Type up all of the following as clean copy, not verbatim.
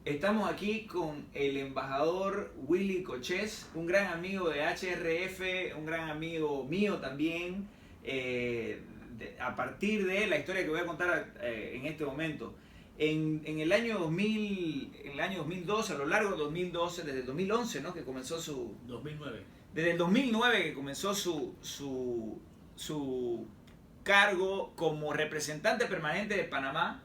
Estamos aquí con el embajador Willy Cochés, un gran amigo de HRF, un gran amigo mío también, a partir de la historia que voy a contar en este momento. En el año 2000, en el año 2012, a lo largo del 2012, desde el 2011, ¿no? Que comenzó su... 2009. Desde el 2009 que comenzó su cargo como representante permanente de Panamá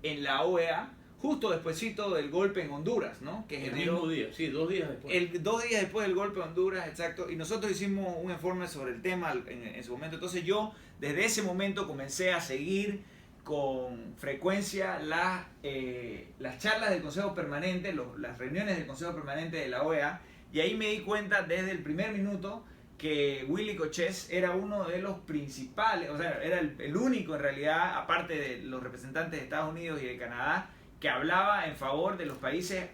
en la OEA, justo despuesito del golpe en Honduras, ¿no? Que El generó mismo día, sí, 2 días después. 2 días después del golpe de Honduras, exacto, y nosotros hicimos un informe sobre el tema en su momento. Entonces yo desde ese momento comencé a seguir con frecuencia las charlas del Consejo Permanente, las reuniones del Consejo Permanente de la OEA, y ahí me di cuenta desde el primer minuto que Willy Cochés era uno de los principales, o sea, era el único en realidad, aparte de los representantes de Estados Unidos y de Canadá, que hablaba en favor de los países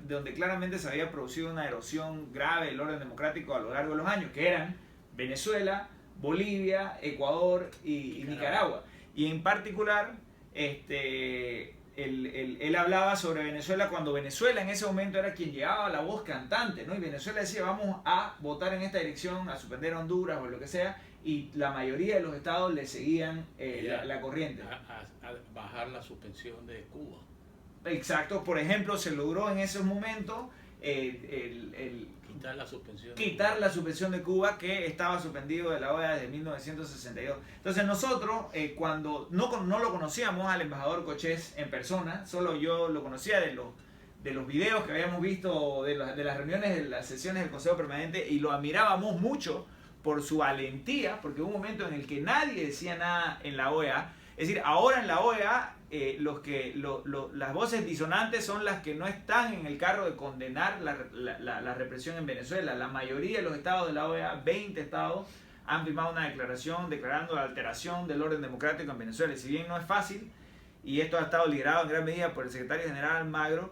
donde claramente se había producido una erosión grave del orden democrático a lo largo de los años, que eran Venezuela, Bolivia, Ecuador y Nicaragua. Y en particular, él hablaba sobre Venezuela cuando Venezuela en ese momento era quien llevaba la voz cantante, ¿no? Y Venezuela decía, vamos a votar en esta dirección, a suspender a Honduras o lo que sea, y la mayoría de los estados le seguían la corriente. A bajar la suspensión de Cuba. Exacto, por ejemplo, se logró en esos momentos quitar la suspensión de Cuba, que estaba suspendido de la OEA desde 1962. Entonces nosotros, cuando no lo conocíamos al embajador Cochés en persona, solo yo lo conocía de los videos que habíamos visto de las reuniones, de las sesiones del Consejo Permanente, y lo admirábamos mucho por su valentía, porque hubo un momento en el que nadie decía nada en la OEA. Es decir, ahora en la OEA las voces disonantes son las que no están en el carro de condenar la represión en Venezuela. La mayoría de los estados de la OEA, 20 estados, han firmado una declaración declarando la alteración del orden democrático en Venezuela. Y si bien no es fácil, y esto ha estado liderado en gran medida por el secretario general Almagro,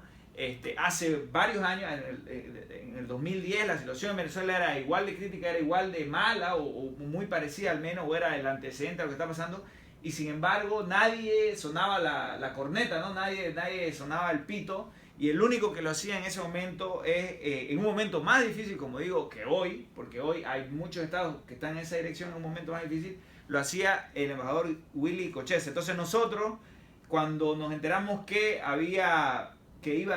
hace varios años, en el 2010, la situación en Venezuela era igual de crítica, era igual de mala, o muy parecida al menos, o era el antecedente a lo que está pasando. Y sin embargo nadie sonaba la corneta, ¿no? Nadie sonaba el pito, y el único que lo hacía en ese momento en un momento más difícil, como digo, que hoy, porque hoy hay muchos estados que están en esa dirección en un momento más difícil, lo hacía el embajador Willy Cochés. Entonces nosotros, cuando nos enteramos que iba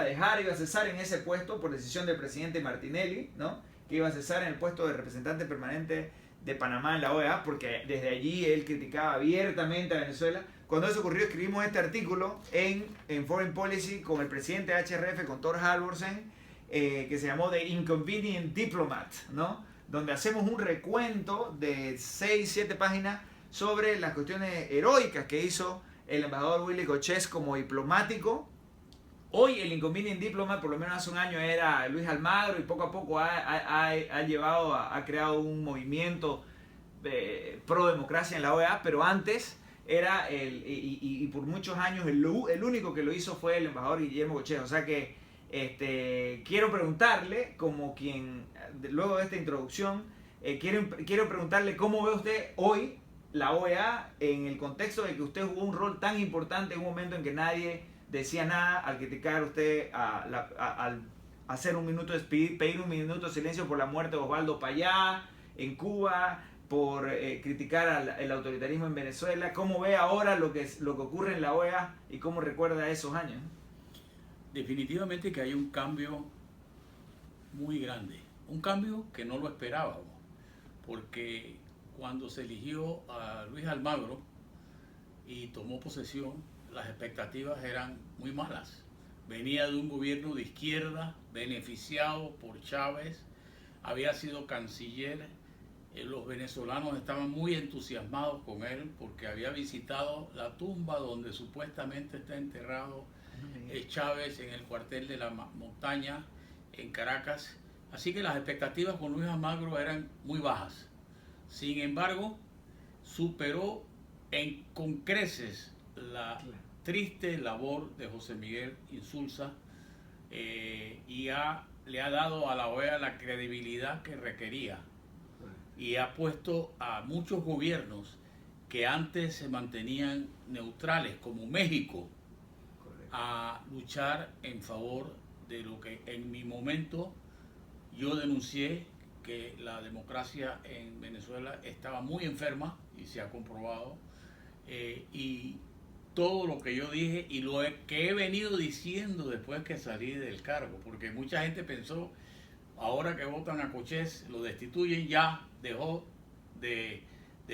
a cesar en ese puesto por decisión del presidente Martinelli, ¿no? Que iba a cesar en el puesto de representante permanente de Panamá en la OEA, porque desde allí él criticaba abiertamente a Venezuela. Cuando eso ocurrió, escribimos este artículo en Foreign Policy con el presidente de HRF, con Thor Halvorsen, que se llamó The Inconvenient Diplomat, ¿no? Donde hacemos un recuento de 6-7 páginas sobre las cuestiones heroicas que hizo el embajador Willy Cochés como diplomático. Hoy el Inconvenient Diplomat, por lo menos hace un año, era Luis Almagro, y poco a poco ha creado un movimiento pro democracia en la OEA, pero antes era y por muchos años el único que lo hizo fue el embajador Guillermo Cochés. O sea que quiero preguntarle, como quien, luego de esta introducción, quiero preguntarle cómo ve usted hoy la OEA en el contexto de que usted jugó un rol tan importante en un momento en que nadie decía nada, al criticar usted, al hacer pedir un minuto de silencio por la muerte de Osvaldo Payá en Cuba, por criticar el autoritarismo en Venezuela. ¿Cómo ve ahora lo que ocurre en la OEA y cómo recuerda esos años? Definitivamente que hay un cambio muy grande, un cambio que no lo esperábamos, porque cuando se eligió a Luis Almagro y tomó posesión, las expectativas eran muy malas. Venía de un gobierno de izquierda, beneficiado por Chávez, había sido canciller, los venezolanos estaban muy entusiasmados con él porque había visitado la tumba donde supuestamente está enterrado Chávez, en el cuartel de la montaña en Caracas. Así que las expectativas con Luis Almagro eran muy bajas. Sin embargo, superó con creces la triste labor de José Miguel Insulza, y le ha dado a la OEA la credibilidad que requería, y ha puesto a muchos gobiernos que antes se mantenían neutrales, como México, a luchar en favor de lo que en mi momento yo denuncié, que la democracia en Venezuela estaba muy enferma y se ha comprobado, y todo lo que yo dije y lo que he venido diciendo después que salí del cargo, porque mucha gente pensó, ahora que votan a Cochés, lo destituyen, ya dejó de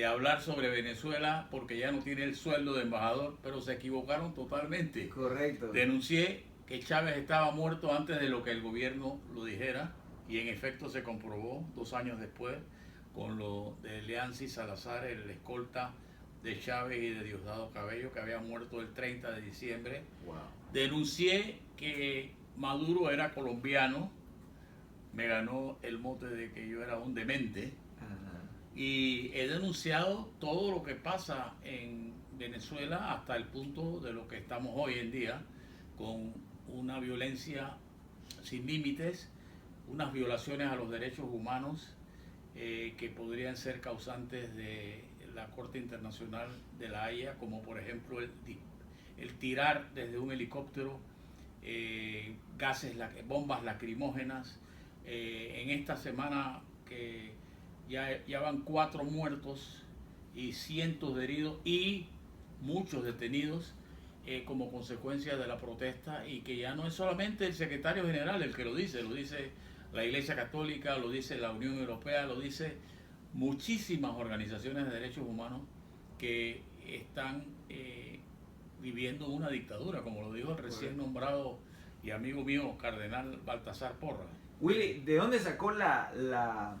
hablar sobre Venezuela porque ya no tiene el sueldo de embajador, pero se equivocaron totalmente. Correcto. Denuncié que Chávez estaba muerto antes de lo que el gobierno lo dijera, y en efecto se comprobó 2 años después con lo de Leancy Salazar, el escolta de Chávez y de Diosdado Cabello, que había muerto el 30 de diciembre. Wow. Denuncié que Maduro era colombiano, me ganó el mote de que yo era un demente. Ajá. Y he denunciado todo lo que pasa en Venezuela hasta el punto de lo que estamos hoy en día, con una violencia sin límites, unas violaciones a los derechos humanos que podrían ser causantes de la Corte Internacional de la Haya, como por ejemplo el tirar desde un helicóptero bombas lacrimógenas. En esta semana que ya van 4 muertos y cientos de heridos y muchos detenidos como consecuencia de la protesta, y que ya no es solamente el secretario general el que lo dice la Iglesia Católica, lo dice la Unión Europea, lo dice muchísimas organizaciones de derechos humanos que están viviendo una dictadura, como lo dijo el recién nombrado y amigo mío, Cardenal Baltasar Porras. Willy, ¿de dónde sacó la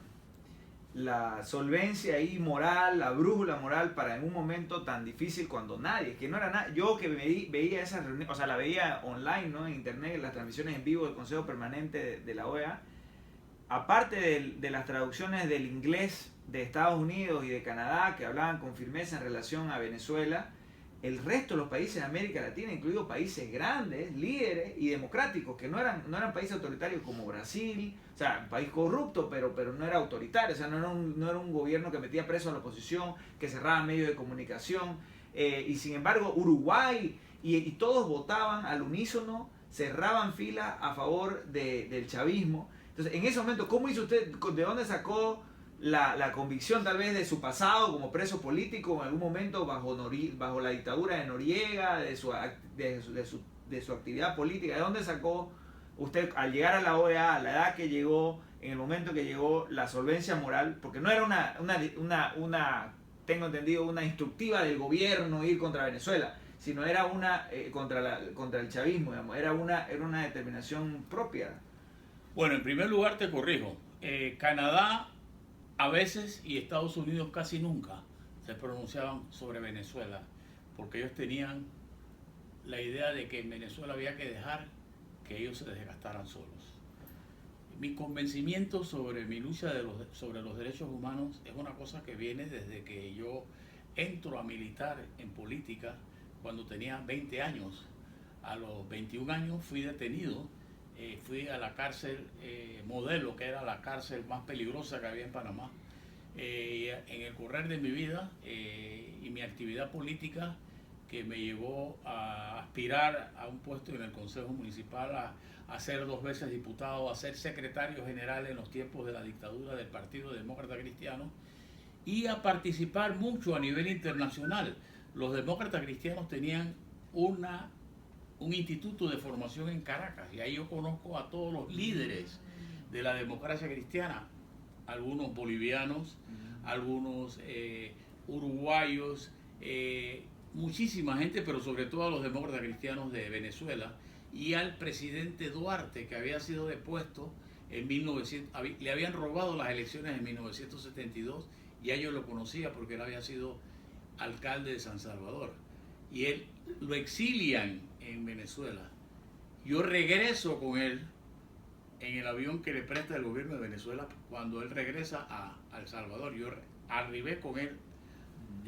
solvencia ahí moral, la brújula moral para en un momento tan difícil cuando nadie, que no era nada? Yo que veía esas reuniones, o sea, la veía online, ¿no? En internet, las transmisiones en vivo del Consejo Permanente de la OEA, aparte de las traducciones del inglés de Estados Unidos y de Canadá, que hablaban con firmeza en relación a Venezuela, el resto de los países de América Latina, incluidos países grandes, líderes y democráticos, que no eran países autoritarios como Brasil, o sea, un país corrupto, pero no era autoritario, o sea, no era un gobierno que metía preso a la oposición, que cerraba medios de comunicación, y sin embargo Uruguay, y todos votaban al unísono, cerraban filas a favor del chavismo. Entonces, en ese momento, ¿cómo hizo usted? ¿De dónde sacó la convicción tal vez de su pasado como preso político en algún momento bajo la dictadura de Noriega, de su actividad política? ¿De dónde sacó usted, al llegar a la OEA, a la edad que llegó, en el momento que llegó, la solvencia moral? Porque no era tengo entendido, una instructiva del gobierno ir contra Venezuela, sino era una contra el chavismo, digamos. Era una determinación propia. Bueno, en primer lugar te corrijo. Canadá a veces y Estados Unidos casi nunca se pronunciaban sobre Venezuela, porque ellos tenían la idea de que en Venezuela había que dejar que ellos se desgastaran solos. Mi convencimiento sobre mi lucha sobre los derechos humanos es una cosa que viene desde que yo entro a militar en política cuando tenía 20 años. A los 21 años fui detenido. Fui a la cárcel Modelo, que era la cárcel más peligrosa que había en Panamá. En el correr de mi vida y mi actividad política, que me llevó a aspirar a un puesto en el Consejo Municipal, a ser 2 veces diputado, a ser secretario general en los tiempos de la dictadura del Partido Demócrata Cristiano, y a participar mucho a nivel internacional. Los demócratas cristianos tenían un instituto de formación en Caracas, y ahí yo conozco a todos los líderes de la democracia cristiana, algunos bolivianos, algunos uruguayos, muchísima gente, pero sobre todo a los demócratas cristianos de Venezuela, y al presidente Duarte, que había sido depuesto en 1900, le habían robado las elecciones en 1972, y a ellos lo conocía porque él había sido alcalde de San Salvador, y él lo exilian en Venezuela. Yo regreso con él en el avión que le presta el gobierno de Venezuela cuando él regresa a El Salvador. Yo arribé con él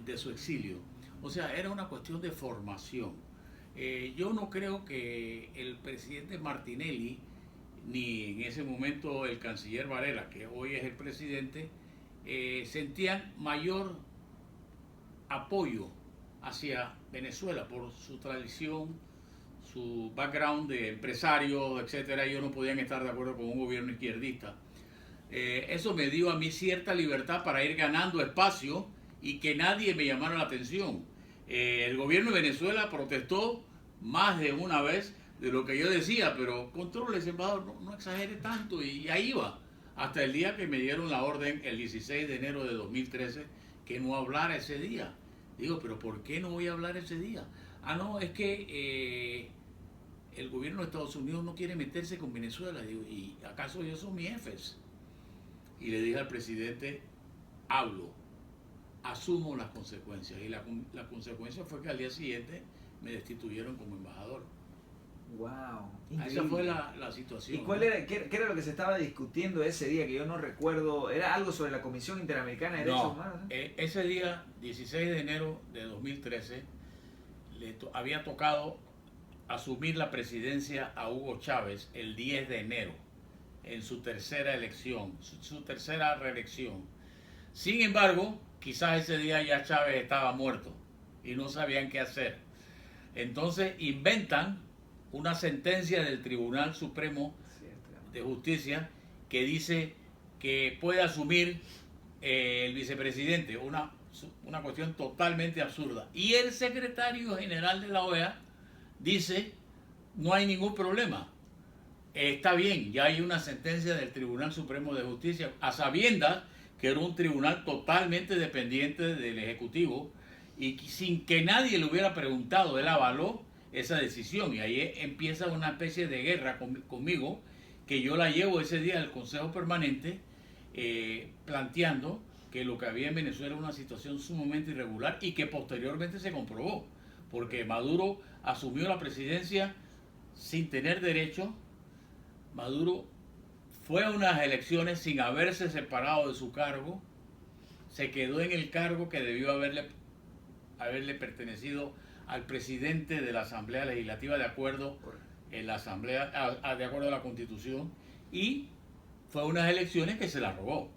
de su exilio. O sea, era una cuestión de formación. Yo no creo que el presidente Martinelli, ni en ese momento el canciller Varela, que hoy es el presidente, sentían mayor apoyo hacia Venezuela por su tradición, su background de empresario, etcétera, ellos no podían estar de acuerdo con un gobierno izquierdista. Eso me dio a mí cierta libertad para ir ganando espacio y que nadie me llamara la atención. El gobierno de Venezuela protestó más de una vez de lo que yo decía, pero controles, embajador, no exagere tanto, y ahí va. Hasta el día que me dieron la orden, el 16 de enero de 2013, que no hablara ese día. Digo, pero ¿por qué no voy a hablar ese día? Ah, no, es que el gobierno de Estados Unidos no quiere meterse con Venezuela. Digo, ¿y acaso ellos son mis jefes? Y le dije al presidente, hablo, asumo las consecuencias. Y la consecuencia fue que al día siguiente me destituyeron como embajador. Wow. Esa fue la situación. ¿Y cuál era, qué era lo que se estaba discutiendo ese día que yo no recuerdo? ¿Era algo sobre la Comisión Interamericana de Derechos Humanos? Ese día, 16 de enero de 2013, había tocado asumir la presidencia a Hugo Chávez el 10 de enero, en su tercera elección, su tercera reelección. Sin embargo, quizás ese día ya Chávez estaba muerto y no sabían qué hacer. Entonces inventan una sentencia del Tribunal Supremo de Justicia que dice que puede asumir el vicepresidente, una cuestión totalmente absurda. Y el secretario general de la OEA dice, no hay ningún problema, está bien, ya hay una sentencia del Tribunal Supremo de Justicia, a sabiendas que era un tribunal totalmente dependiente del Ejecutivo, y sin que nadie le hubiera preguntado, él avaló esa decisión, y ahí empieza una especie de guerra conmigo, que yo la llevo ese día al Consejo Permanente, planteando que lo que había en Venezuela era una situación sumamente irregular y que posteriormente se comprobó, porque Maduro asumió la presidencia sin tener derecho. Maduro fue a unas elecciones sin haberse separado de su cargo, se quedó en el cargo que debió haberle pertenecido al presidente de la Asamblea Legislativa de acuerdo en la Asamblea, de acuerdo a la Constitución, y fue a unas elecciones que se las robó.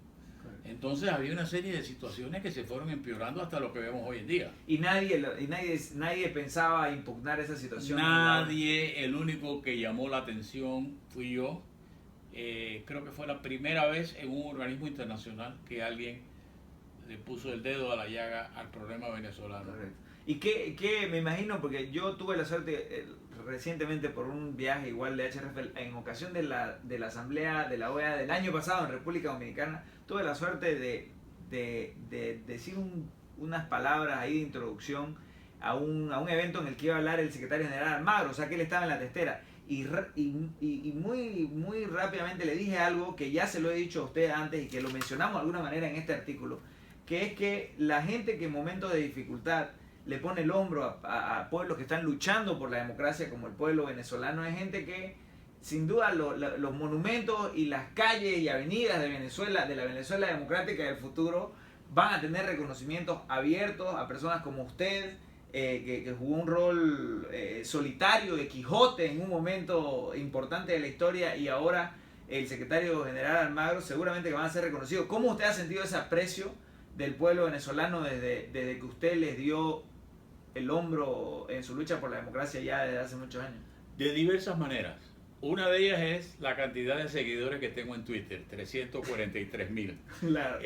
Entonces había una serie de situaciones que se fueron empeorando hasta lo que vemos hoy en día. Y nadie pensaba impugnar esa situación. Nadie, el único que llamó la atención fui yo. Creo que fue la primera vez en un organismo internacional que alguien le puso el dedo a la llaga al problema venezolano. Correcto. Y que me imagino, porque yo tuve la suerte recientemente por un viaje igual de HRF, en ocasión de la asamblea de la OEA del año pasado en República Dominicana, tuve la suerte de decir unas palabras ahí de introducción a un evento en el que iba a hablar el secretario general Almagro, o sea que él estaba en la testera. Y muy rápidamente le dije algo que ya se lo he dicho a usted antes y que lo mencionamos de alguna manera en este artículo, que es que la gente que en momentos de dificultad le pone el hombro a pueblos que están luchando por la democracia como el pueblo venezolano, es gente que sin duda los monumentos y las calles y avenidas de Venezuela, de la Venezuela democrática del futuro, van a tener reconocimientos abiertos a personas como usted, que jugó un rol solitario de Quijote en un momento importante de la historia, y ahora el secretario general Almagro, seguramente que van a ser reconocidos. ¿Cómo usted ha sentido ese aprecio del pueblo venezolano desde que usted les dio el hombro en su lucha por la democracia ya desde hace muchos años? De diversas maneras. Una de ellas es la cantidad de seguidores que tengo en Twitter, 343,000. Claro,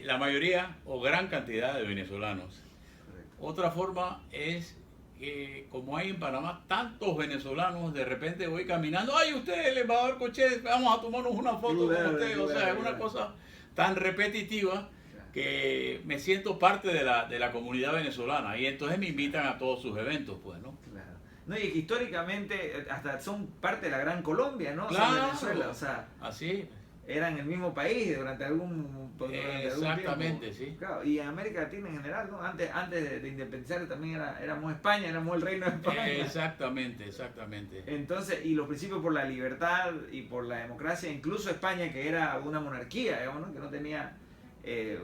la mayoría o gran cantidad de venezolanos. Correcto. Otra forma es que como hay en Panamá tantos venezolanos, de repente voy caminando, ¡ay, usted, el embajador Cochet, vamos a tomarnos una foto con usted! O sea, es una cosa tan repetitiva que me siento parte de la comunidad venezolana, y entonces me invitan a todos sus eventos, pues, ¿no? Claro. No, y históricamente hasta son parte de la Gran Colombia, ¿no? Claro, o sea, Venezuela, o sea, así eran el mismo país durante algún exactamente, tiempo. Sí. Claro, y en América Latina en general, ¿no? Antes de independizar también éramos España, éramos el reino de España. Exactamente. Entonces, y los principios por la libertad y por la democracia, incluso España, que era una monarquía, digamos, ¿no? Que no tenía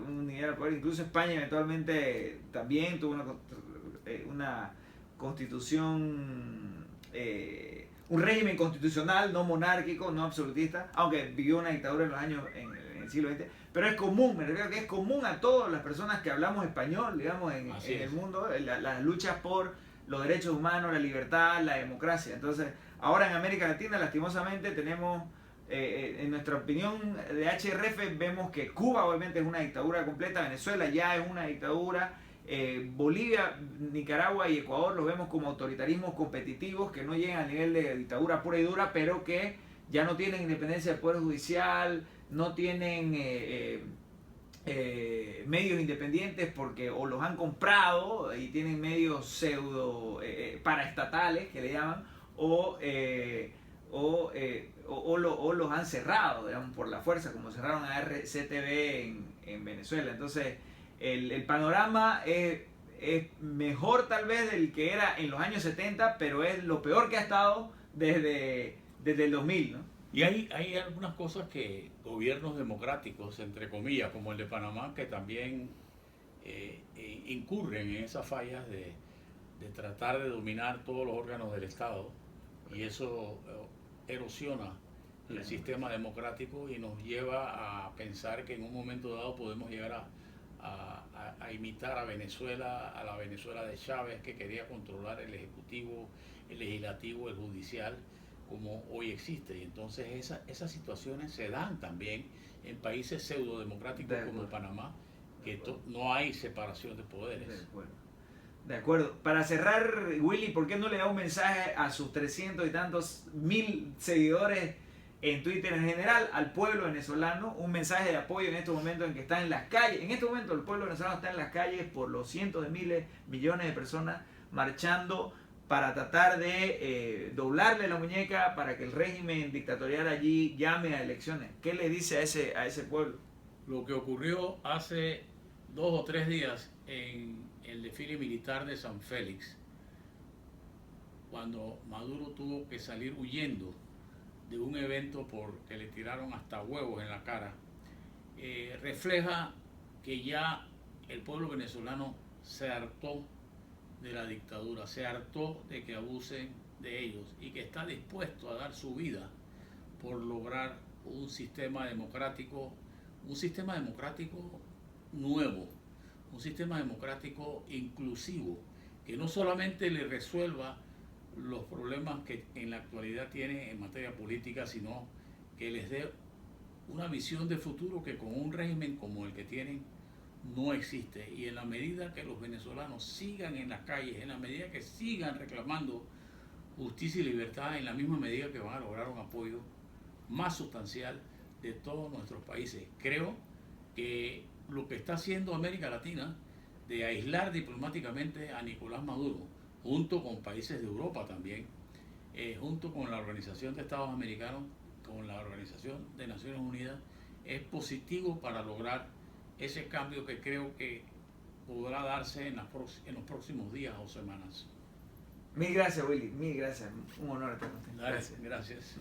un nivel de poder, incluso España eventualmente también tuvo una constitución, un régimen constitucional no monárquico, no absolutista, aunque vivió una dictadura en el siglo XX, pero es común, me refiero que es común a todas las personas que hablamos español, digamos, en el mundo, las luchas por los derechos humanos, la libertad, la democracia. Entonces, ahora en América Latina, lastimosamente, tenemos, en nuestra opinión de HRF, vemos que Cuba obviamente es una dictadura completa, Venezuela ya es una dictadura, Bolivia, Nicaragua y Ecuador los vemos como autoritarismos competitivos que no llegan al nivel de dictadura pura y dura, pero que ya no tienen independencia del Poder Judicial, no tienen medios independientes porque o los han comprado y tienen medios pseudo paraestatales que le llaman, o los han cerrado, digamos, por la fuerza, como cerraron a RCTV en Venezuela. Entonces, el panorama es mejor tal vez del que era en los años 70, pero es lo peor que ha estado desde el 2000, ¿no? Y hay algunas cosas que gobiernos democráticos, entre comillas, como el de Panamá, que también incurren en esas fallas de tratar de dominar todos los órganos del Estado, y eso erosiona el sistema democrático y nos lleva a pensar que en un momento dado podemos llegar a imitar a Venezuela, a la Venezuela de Chávez, que quería controlar el Ejecutivo, el Legislativo, el Judicial, como hoy existe. Y entonces esas situaciones se dan también en países pseudo-democráticos como Panamá, que no hay separación de poderes. De acuerdo. Para cerrar, Willy, ¿por qué no le da un mensaje a sus 300 y tantos mil seguidores en Twitter en general, al pueblo venezolano, un mensaje de apoyo en estos momentos en que está en las calles? En este momento el pueblo venezolano está en las calles por los cientos de miles, millones de personas marchando para tratar de doblarle la muñeca para que el régimen dictatorial allí llame a elecciones. ¿Qué le dice a ese pueblo? Lo que ocurrió hace 2 o 3 días en el desfile militar de San Félix, cuando Maduro tuvo que salir huyendo de un evento porque le tiraron hasta huevos en la cara, refleja que ya el pueblo venezolano se hartó de la dictadura, se hartó de que abusen de ellos y que está dispuesto a dar su vida por lograr un sistema democrático nuevo, un sistema democrático inclusivo, que no solamente le resuelva los problemas que en la actualidad tiene en materia política, sino que les dé una visión de futuro que con un régimen como el que tienen no existe. Y en la medida que los venezolanos sigan en las calles, en la medida que sigan reclamando justicia y libertad, en la misma medida que van a lograr un apoyo más sustancial de todos nuestros países. Creo que lo que está haciendo América Latina de aislar diplomáticamente a Nicolás Maduro, junto con países de Europa también, junto con la Organización de Estados Americanos, con la Organización de Naciones Unidas, es positivo para lograr ese cambio que creo que podrá darse en los próximos días o semanas. Mil gracias, Willy, mil gracias. Un honor estar contigo. Gracias.